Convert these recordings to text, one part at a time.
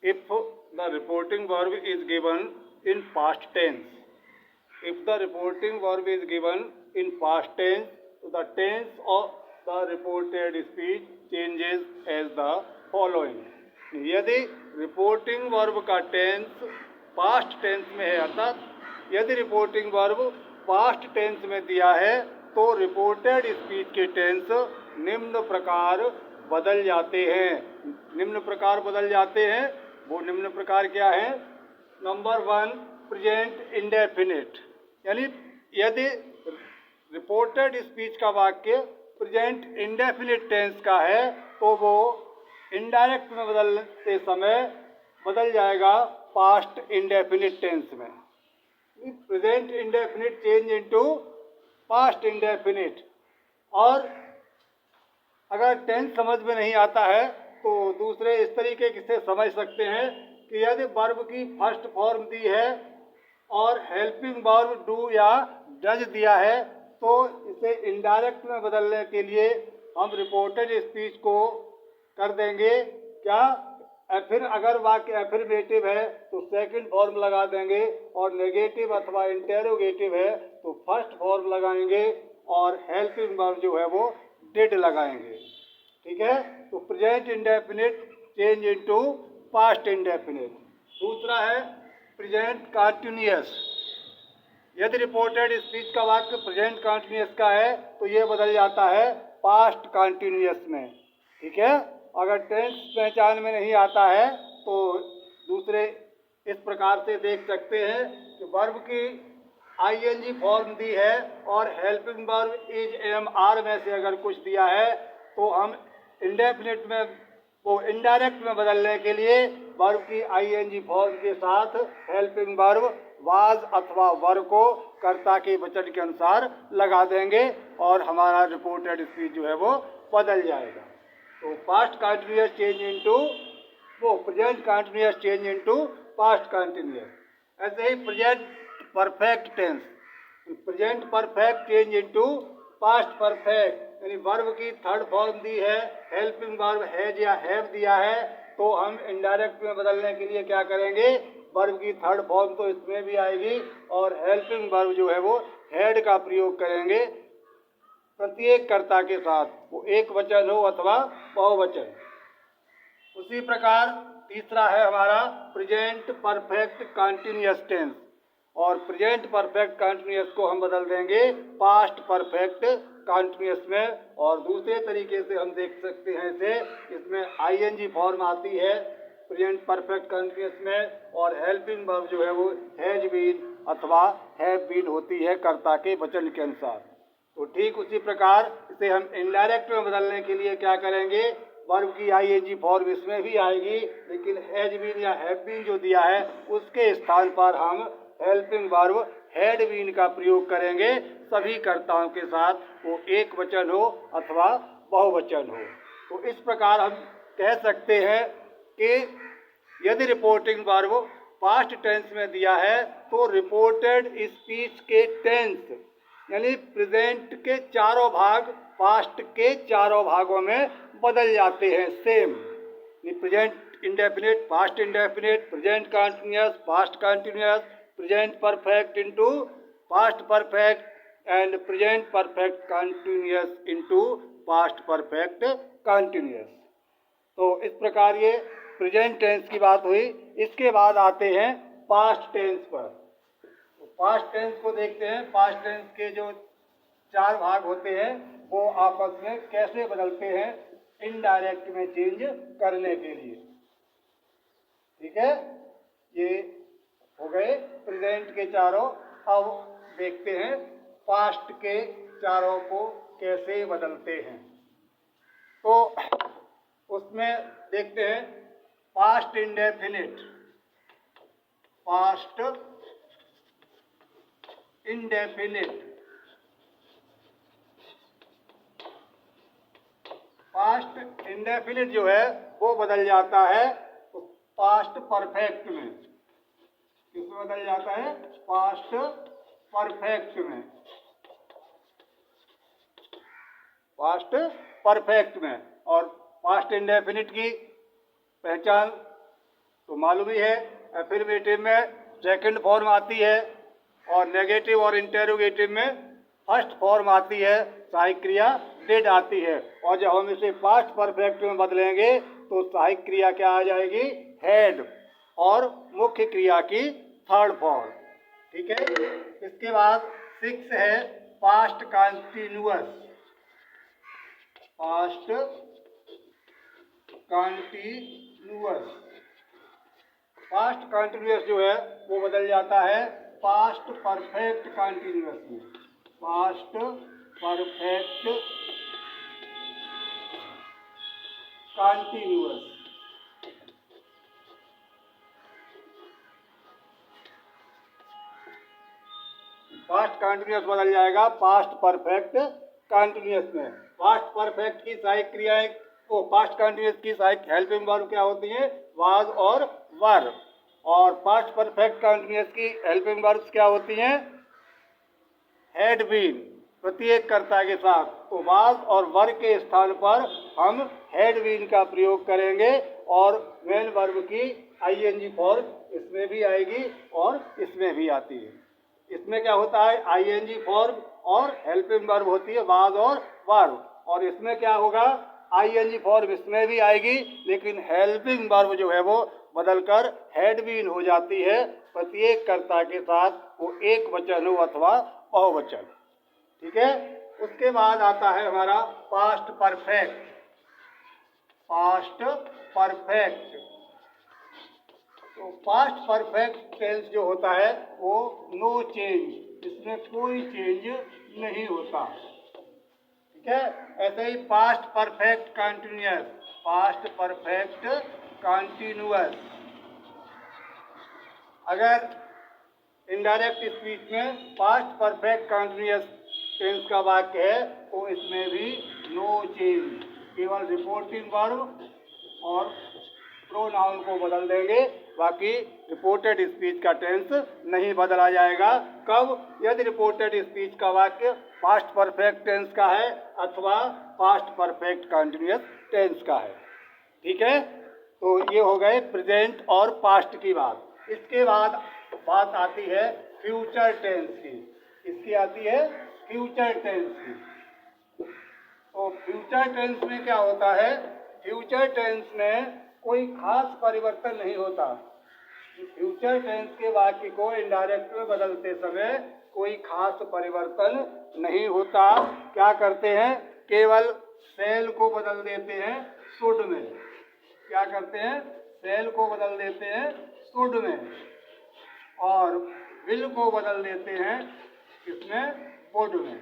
if the reporting verb is given in past tense. If the reporting verb is given in past tense, the tense of the reported speech changes as the following. यदि reporting verb का tense past tense में है, अर्थात यदि reporting verb past tense में दिया है तो रिपोर्टेड स्पीच के टेंस निम्न प्रकार बदल जाते हैं। निम्न प्रकार बदल जाते हैं, वो निम्न प्रकार क्या है? नंबर 1, प्रेजेंट इंडेफिनिट, यानी यदि रिपोर्टेड स्पीच का वाक्य प्रेजेंट इंडेफिनिट टेंस का है तो वो इनडायरेक्ट में बदलते समय बदल जाएगा पास्ट इंडेफिनिट टेंस में। Present indefinite change into past indefinite. और अगर टेंस समझ में नहीं आता है तो दूसरे इस तरीके से समझ सकते हैं कि यदि वर्ब की फर्स्ट फॉर्म दी है और हेल्पिंग वर्ब डू या डज दिया है तो इसे इनडायरेक्ट में बदलने के लिए हम रिपोर्टेड स्पीच को कर देंगे क्या? फिर अगर वाक्य एफर्मेटिव है तो सेकंड फॉर्म लगा देंगे, और नेगेटिव अथवा इंटेरोगेटिव है तो फर्स्ट फॉर्म लगाएंगे, और हेल्पिंग वर्ब जो है वो डिड लगाएंगे। ठीक है, तो present indefinite change into past indefinite. दूसरा है प्रेजेंट कंटीन्यूअस। यदि रिपोर्टेड स्पीच का वाक्य प्रेजेंट कंटीन्यूअस का है तो ये बदल जाता है पास्ट कंटीन्यूअस में। ठीक है, अगर टेंस पहचान में नहीं आता है तो दूसरे इस प्रकार से देख सकते हैं कि वर्ब की आईएनजी फॉर्म दी है और helping verb is am are में से अगर कुछ दिया है तो हम इंडेफिनिट में वो इनडायरेक्ट में बदलने के लिए वर्ब की आईएनजी फॉर्म के साथ हेल्पिंग वर्ब वाज अथवा वर को कर्ता के वचन के अनुसार लगा देंगे और हमारा रिपोर्टेड स्पीच जो है वो बदल जाएगा। तो पास्ट कंटीन्यूअस चेंज इनटू वो present continuous change into past continuous. ऐसे ही present perfect tense, present perfect change into past perfect, यानी वर्ब की थर्ड फॉर्म दी है, हेल्पिंग वर्ब हैज या हैव दिया है तो हम इनडायरेक्ट में बदलने के लिए क्या करेंगे? वर्ब की थर्ड फॉर्म तो इसमें भी आएगी और हेल्पिंग वर्ब जो है वो हैड का प्रयोग करेंगे प्रत्येक कर्ता के साथ, वो एक वचन हो अथवा बहुवचन। उसी प्रकार तीसरा है हमारा प्रेजेंट परफेक्ट कंटीन्यूअस टेंस, और प्रेजेंट परफेक्ट कंटीन्यूअस को हम बदल देंगे पास्ट परफेक्ट कंटीन्यूअस में। और दूसरे तरीके से हम देख सकते हैं इसे, इसमें आईएनजी फॉर्म आती है प्रेजेंट परफेक्ट कंटीन्यूअस में और हेल्पिंग वर्ब जो है वो हैज बीन अथवा हैव बीन होती है कर्ता के वचन के अनुसार। तो ठीक उसी प्रकार इसे हम इनडायरेक्ट में बदलने के लिए क्या करेंगे? वर्ब की आईएनजी फॉर्म इसमें भी आएगी लेकिन हैज बीन या हैव बीन जो दिया है उसके स्थान पर हम हेल्पिंग वर्ब हैड बीन का प्रयोग करेंगे सभी कर्ताओं के साथ, वो एक वचन हो अथवा बहुवचन हो। तो इस प्रकार हम कह सकते हैं कि यदि रिपोर्टिंग वर्ब पास्ट टेंस में दिया है तो रिपोर्टेड स्पीच के टेंस यानी प्रेजेंट के चारों भाग पास्ट के चारों भागों में बदल जाते हैं same. Present indefinite past indefinite, present continuous past continuous, present perfect into past perfect and present perfect continuous into past perfect continuous. तो इस प्रकार ये प्रेजेंट टेंस की बात हुई। इसके बाद आते हैं पास्ट टेंस पर। पास्ट टेंस को देखते हैं। पास्ट टेंस के जो चार भाग होते हैं वो आपस में कैसे बदलते हैं इनडायरेक्ट में चेंज करने के लिए। ठीक है, ये हो गए प्रेजेंट के चारों। अब देखते हैं पास्ट के चारों को कैसे बदलते हैं। तो उसमें देखते हैं past indefinite, past indefinite. Past indefinite जो है वो बदल जाता है पास्ट परफेक्ट में। किसमें बदल जाता है? पास्ट परफेक्ट में। पास्ट परफेक्ट में। और पास्ट इंडेफिनिट की पहचान तो मालूम ही है एफर्मेटिव में सेकंड फॉर्म आती है और नेगेटिव और इंटेरोगेटिव में फर्स्ट फॉर्म आती है, सहायक क्रिया डिड आती है। और जब हम इसे पास्ट परफेक्ट में बदलेंगे तो सहायक क्रिया क्या आ जाएगी, हैड, और मुख्य क्रिया की थर्ड फॉर्म। ठीक है। इसके बाद 6 है past continuous. Past continuous, past continuous जो है वो बदल जाता है पास्ट परफेक्ट कंटिन्यूअस में। Past perfect continuous, past continuous बदल जाएगा पास्ट परफेक्ट कंटिन्यूअस में। पास्ट परफेक्ट की सहायक क्रियाएं, वो पास्ट कंटिन्यूअस की सहायक हेल्पिंग वर्ब क्या होती है, वाज और वर। और पास्ट परफेक्ट कंटिन्यूअस की हेल्पिंग वर्ब्स क्या होती हैं, हैड बीन, प्रत्येक कर्ता के साथ। तो वाज और वर के स्थान पर हम हैड बीन का प्रयोग करेंगे और मेन वर्ब की आईएनजी फॉर्म इसमें भी आएगी और इसमें भी आती है। इसमें क्या होता है, आईएनजी फॉर्म और हेल्पिंग वर्ब होती है वाज और वर, और इसमें क्या होगा, आईएनजी फॉर्म इसमें भी आएगी लेकिन हेल्पिंग वर्ब जो है वो बदलकर हैड बीन हो जाती है प्रत्येक कर्ता के साथ, वो एक वचन हो अथवा बहुवचन। ठीक है। उसके बाद आता है हमारा पास्ट परफेक्ट। पास्ट परफेक्ट, तो पास्ट परफेक्ट टेंस जो होता है वो नो चेंज, इसमें कोई चेंज नहीं होता। ठीक है। ऐसे ही past perfect continuous, past perfect continuous, अगर इनडायरेक्ट स्पीच में पास्ट परफेक्ट कंटिन्यूअस टेंस का वाक्य है तो इसमें भी नो चेंज, केवल रिपोर्टिंग वर्ब और प्रोनाउन को बदल देंगे, बाकी रिपोर्टेड स्पीच का टेंस नहीं बदला जाएगा। कब, यदि रिपोर्टेड स्पीच का वाक्य पास्ट परफेक्ट टेंस का है अथवा पास्ट परफेक्ट कंटिन्यूअस टेंस का है। ठीक है। तो ये हो गए प्रेजेंट और पास्ट की बात। इसके बाद बात आती है फ्यूचर टेंस की। इसकी आती है फ्यूचर टेंस की। तो फ्यूचर टेंस में क्या होता है, फ्यूचर टेंस में कोई खास परिवर्तन नहीं होता। फ्यूचर टेंस के वाक्य को इनडायरेक्ट में बदलते समय कोई खास परिवर्तन नहीं होता। क्या करते हैं, केवल सेल को बदल देते हैं शुड में। क्या करते हैं, सेल को बदल देते हैं शुड में, और विल को बदल देते हैं इसमें वुड में।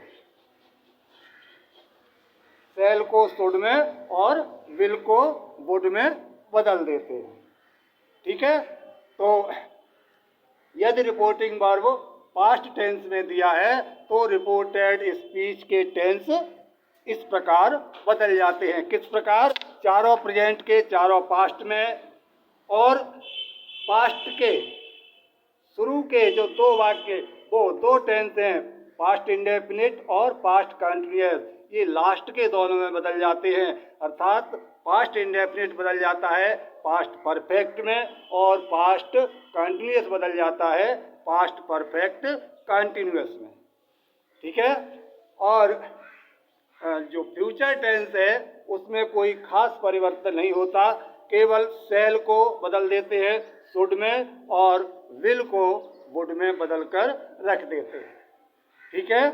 सेल को शुड में और विल को वुड में बदल देते हैं। ठीक है। तो यदि रिपोर्टिंग वर्ब पास्ट टेंस में दिया है तो रिपोर्टेड स्पीच के टेंस इस प्रकार बदल जाते हैं। किस प्रकार, चारों प्रेजेंट के चारों पास्ट में, और पास्ट के शुरू के जो दो वाक्य वो दो टेंस हैं, पास्ट इंडेफिनिट और पास्ट कंटिन्यूअस, ये लास्ट के दोनों में बदल जाते हैं। अर्थात पास्ट इंडेफिनिट बदल जाता है पास्ट परफेक्ट में और पास्ट कंटिन्यूअस बदल जाता है पास्ट परफेक्ट कंटिन्यूअस में। ठीक है। और जो फ्यूचर टेंस है उसमें कोई खास परिवर्तन नहीं होता, केवल सेल को बदल देते हैं शुड में और विल को वुड में बदलकर रख देते हैं। ठीक है।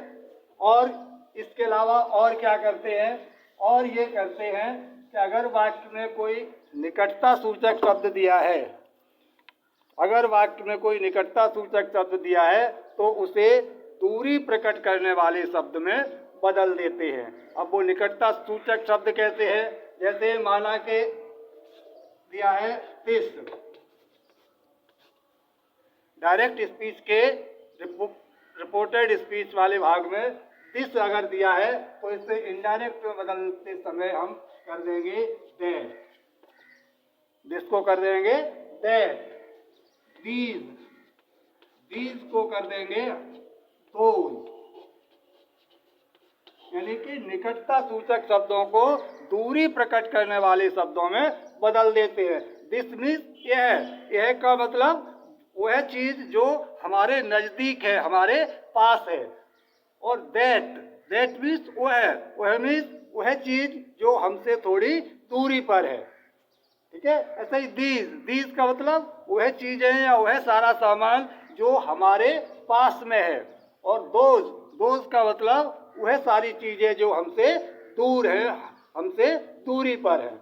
और इसके अलावा और क्या करते हैं, और ये करते हैं कि अगर वाक्य में कोई निकटता सूचक शब्द दिया है, अगर वाक्य में कोई निकटता सूचक शब्द दिया है तो उसे दूरी प्रकट करने वाले शब्द में बदल देते हैं। अब वो निकटता सूचक शब्द कैसे है, जैसे माना के दिया है दिस, डायरेक्ट स्पीच के रिपोर्टेड स्पीच वाले भाग में दिस अगर दिया है तो इसे इनडायरेक्ट में बदलते समय हम कर देंगे दैट, दिस को कर देंगे दैट, दीज, दीज को कर देंगे दोज। यानी कि निकटता सूचक शब्दों को दूरी प्रकट करने वाले शब्दों में बदल देते हैं। दिस मीन्स यह का मतलब वह चीज जो हमारे नजदीक है, हमारे पास है। और दैट मीन्स वह मीन्स वह चीज जो हमसे थोड़ी दूरी पर है। ठीक है, ऐसे ही दीज का मतलब वह चीजें या वह सारा सामान जो हमारे पास में है। और दोज का मतलब वह सारी चीजें जो हमसे दूर है, हमसे दूरी पर है।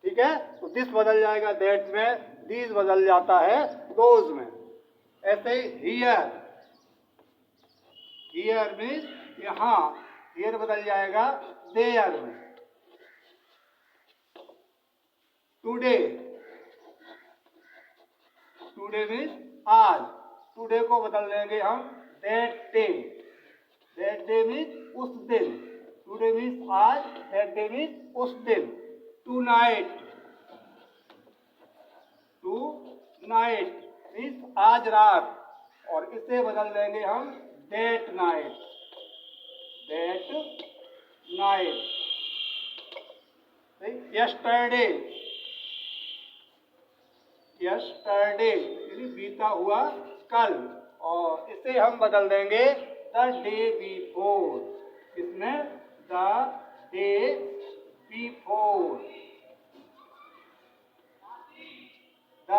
ठीक है, तो दिस बदल जाएगा दैट में, दीज बदल जाता है दोज में। ऐसे ही हियर मीन्स यहाँ, हियर बदल जाएगा देयर में। टुडे मीन्स आज, टुडे को बदल देंगे हम दैट डे मीन्स उस दिन। टुडे मीन्स आज, दैट डे मीन्स उस दिन। टू नाइट मीन्स आज रात, और इसे बदल देंगे हम दैट नाइट। यस्टरडे बीता हुआ कल, और इसे हम बदल देंगे द डे बिफोर। इसमें the day before, the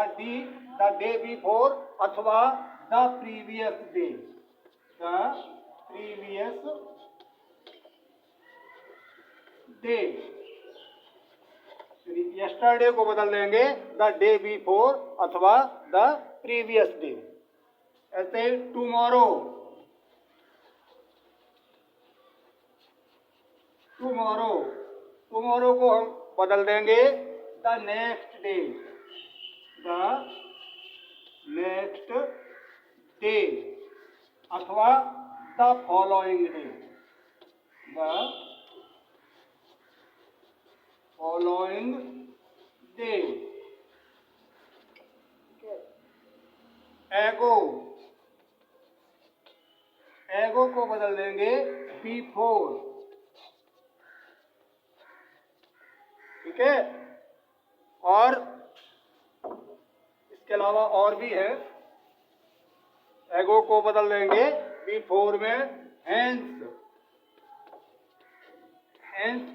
day before अथवा द प्रीवियस डे, यस्टरडे को बदल देंगे द डे बिफोर अथवा द प्रीवियस डे। ऐसे टुमारो को हम बदल देंगे द नेक्स्ट डे अथवा द फॉलोइंग डे। एगो को बदल देंगे बिफोर। ठीक है, और इसके अलावा और भी है। एगो को बदल देंगे बिफोर में हेंस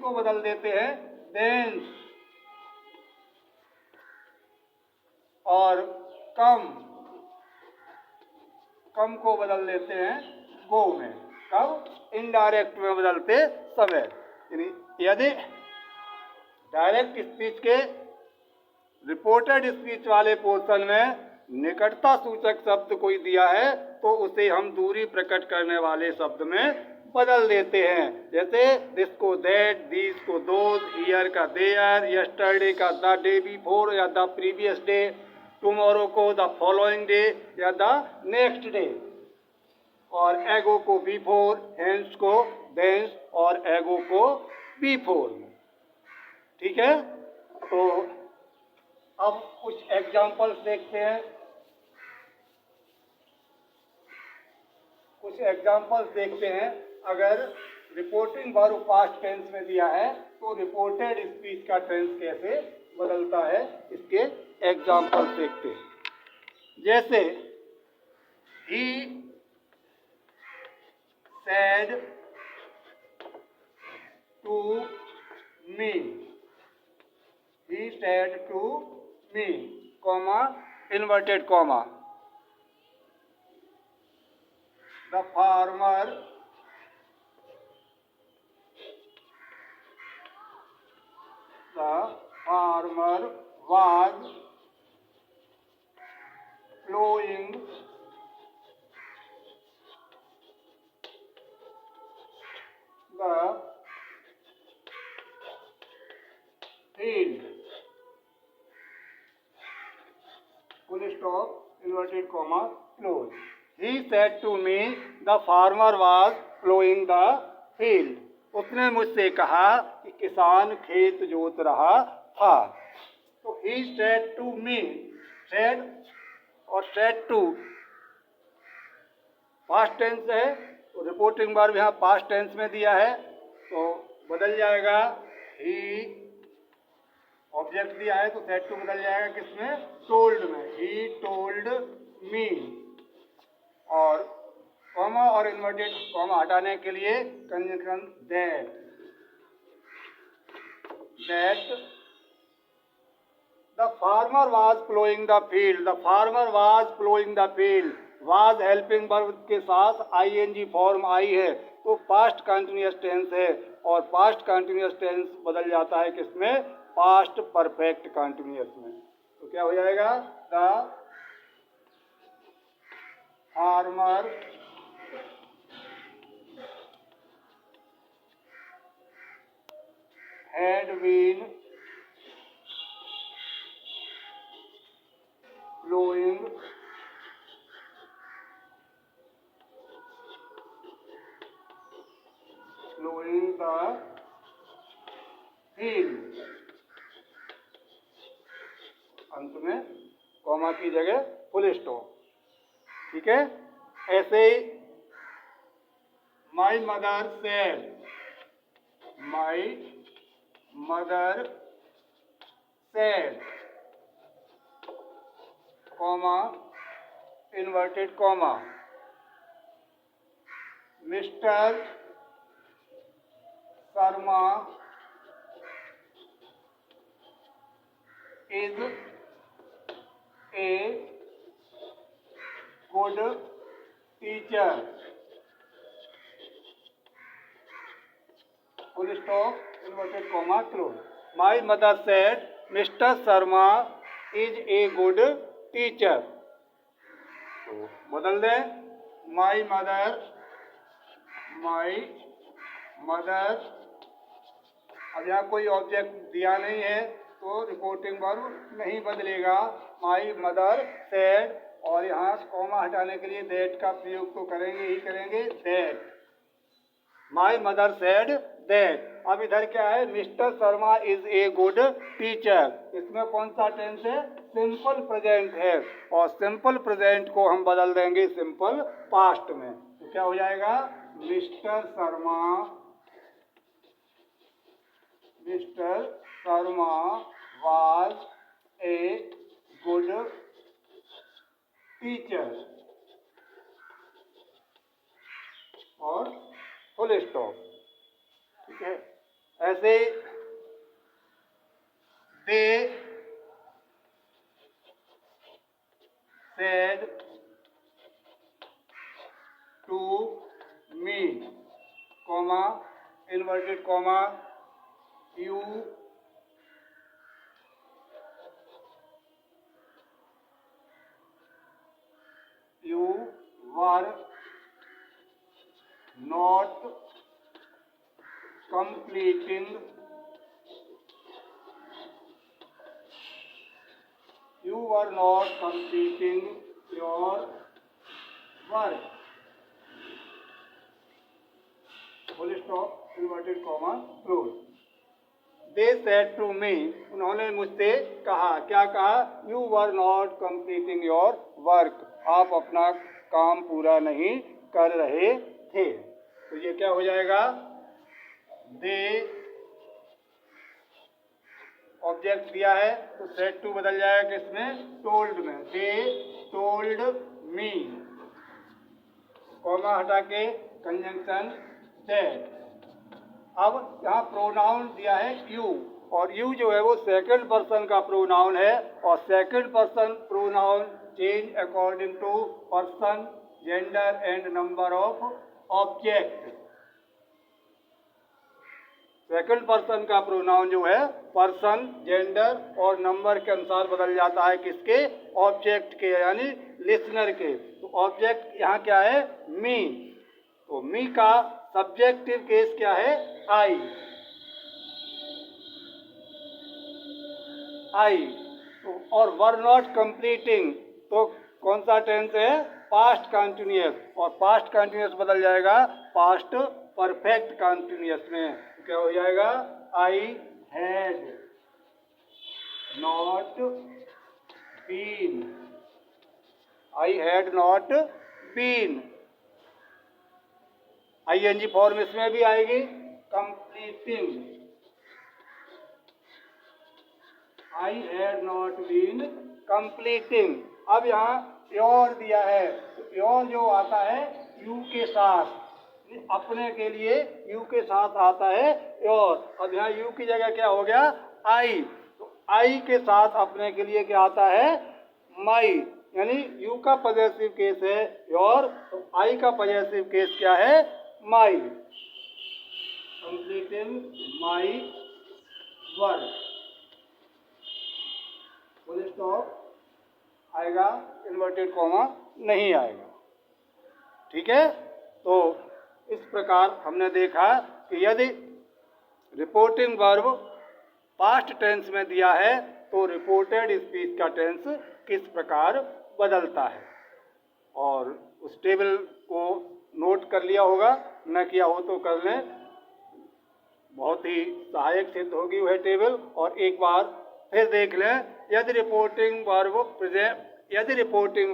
को बदल देते हैं देंस। और कम को बदल देते हैं गो में। कब? इनडायरेक्ट में बदलते समय। यदि डायरेक्ट स्पीच के रिपोर्टेड स्पीच वाले पोर्शन में निकटता सूचक शब्द कोई दिया है तो उसे हम दूरी प्रकट करने वाले शब्द में बदल देते हैं। जैसे दिस को दैट, दीज को दोज, हियर का देयर, यस्टरडे का द डे बिफोर या द प्रीवियस डे, टुमारो को द फॉलोइंग डे या द नेक्स्ट डे, और एगो को बिफोर, हेंस को देंस, और एगो को बिफोर। ठीक है, तो अब कुछ एग्जाम्पल्स देखते हैं। अगर रिपोर्टिंग वर्ब पास्ट टेंस में दिया है तो रिपोर्टेड स्पीच का टेंस कैसे बदलता है, इसके एग्जाम्पल्स देखते हैं। जैसे ही said to me, comma, inverted comma. The farmer was plowing the field. Full stop, inverted comma, close. He said to me, the farmer was plowing the field. उसने मुझसे कहा कि किसान खेत जोत रहा था। तो he said to me, said और said to पास्ट टेंस है, तो रिपोर्टिंग वर्ब यहाँ पास्ट टेंस में दिया है तो बदल जाएगा he ऑब्जेक्ट दिया है तो सेड टू बदल जाएगा किसमें, टोल्ड में, ही टोल्ड मी। और कॉमा और इन्वर्टेड कॉमा हटाने के लिए conjunction that the farmer was ploughing the field, the farmer was ploughing the field, was helping verb के साथ आईएनजी फॉर्म आई है तो पास्ट कंटिन्यूअस टेंस है, और पास्ट कंटिन्यूअस टेंस बदल जाता है किसमें, पास्ट परफेक्ट कंटिन्यूअस में। तो क्या हो जाएगा, the farmer had been plowing the field, अंत में कॉमा की जगह फुल स्टॉप। ठीक है, ऐसे ही my mother said, my mother said, comma inverted comma, mister Sharma is a good teacher, full stop inverted comma close. My mother said mister Sharma is a good teacher, तो बदल दें, माई मदर, अब यहाँ कोई ऑब्जेक्ट दिया नहीं है तो रिपोर्टिंग वर्ब नहीं बदलेगा, माई मदर सेड, और यहाँ कॉमा हटाने के लिए दैट का प्रयोग तो करेंगे ही करेंगे, that, my mother said that. अब इधर क्या है, mister Sharma is a good teacher, इसमें कौन सा टेंस है, सिंपल प्रेजेंट है, और सिंपल प्रेजेंट को हम बदल देंगे सिंपल पास्ट में। तो क्या हो जाएगा, mister Sharma was a good teacher, और फुल स्टॉप। ठीक है, ऐसे they said to me, comma inverted comma, you were not completing you were not completing your work, full stop inverted comma close। they said to me, उन्होंने मुझसे कहा, क्या कहा, you were not completing your work, आप अपना काम पूरा नहीं कर रहे थे। तो ये क्या हो जाएगा, दे ऑब्जेक्ट दिया है तो सेड टू बदल जाएगा किसमें, टोल्ड में, दे टोल्ड मी, कॉमा हटा के कंजंक्शन दैट। अब यहाँ प्रोनाउन दिया है यू, और यू जो है वो सेकंड पर्सन का प्रोनाउन है, और second person pronoun change according to person, gender and number of object. Second person का प्रोनाउन जो है पर्सन, जेंडर और नंबर के अनुसार बदल जाता है, किसके, ऑब्जेक्ट के, यानी लिसनर के। तो ऑब्जेक्ट यहाँ क्या है, मी, तो मी का सब्जेक्टिव केस क्या है, आई, तो और वर नॉट कंप्लीटिंग, तो कौन सा टेंस है, पास्ट कंटिन्यूअस, और पास्ट कंटिन्यूअस बदल जाएगा पास्ट परफेक्ट कंटिन्यूअस में। क्या हो जाएगा, I had not been, I had not been, ING form इसमें भी आएगी, completing, I had not been completing. अब यहाँ योर दिया है, योर जो आता है यू के साथ, अपने के लिए यू के साथ आता है योर। अब यहाँ यू की जगह क्या हो गया, आई, तो आई के साथ अपने के लिए क्या आता है, माई, यानी यू का पॉजेसिव केस है योर, तो आई का पॉजेसिव केस क्या है, my. Completing my work, full stop आएगा, इन्वर्टेड कॉमा नहीं आएगा। ठीक है, तो इस प्रकार हमने देखा कि यदि रिपोर्टिंग वर्ब पास्ट टेंस में दिया है तो रिपोर्टेड स्पीच का टेंस किस प्रकार बदलता है, और उस टेबल को नोट कर लिया होगा, न किया हो तो कर लें, बहुत ही सहायक सिद्ध होगी वह टेबल। और एक बार फिर देख लें, यदि रिपोर्टिंग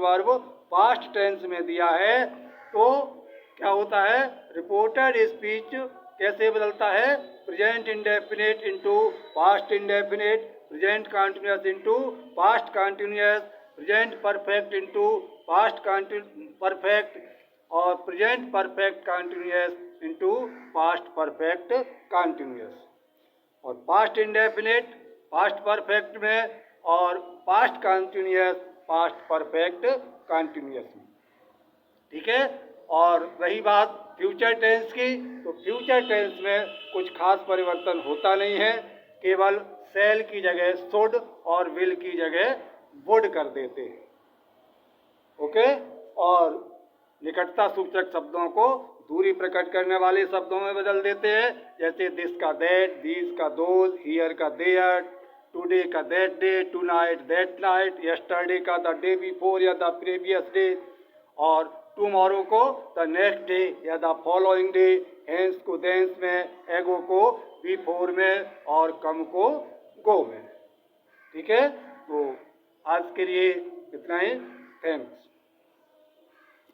वर्ब पास्ट टेंस में दिया है तो क्या होता है, रिपोर्टेड स्पीच कैसे बदलता है, present indefinite into past indefinite, present continuous into past continuous, present perfect into past perfect, और present perfect continuous into past perfect continuous, और पास्ट इंडेफिनिट पास्ट परफेक्ट में, और past continuous past perfect continuous में। ठीक है, और रही बात फ्यूचर टेंस की, तो फ्यूचर टेंस में कुछ खास परिवर्तन होता नहीं है, केवल शैल की जगह शुड और विल की जगह वुड कर देते हैं। ओके, और निकटता सूचक शब्दों को दूरी प्रकट करने वाले शब्दों में बदल देते हैं, जैसे दिस का दैट, दीज का दोज, हियर का देयर, टुडे का that day, tonight that night, yesterday का द डे बिफोर या द प्रीवियस डे, और टुमारो को द नेक्स्ट डे या द फॉलोइंग डे, हेंस को देंस में, एगो को बिफोर में, और कम को गो में। ठीक है, तो आज के लिए इतना ही, थैंक्स।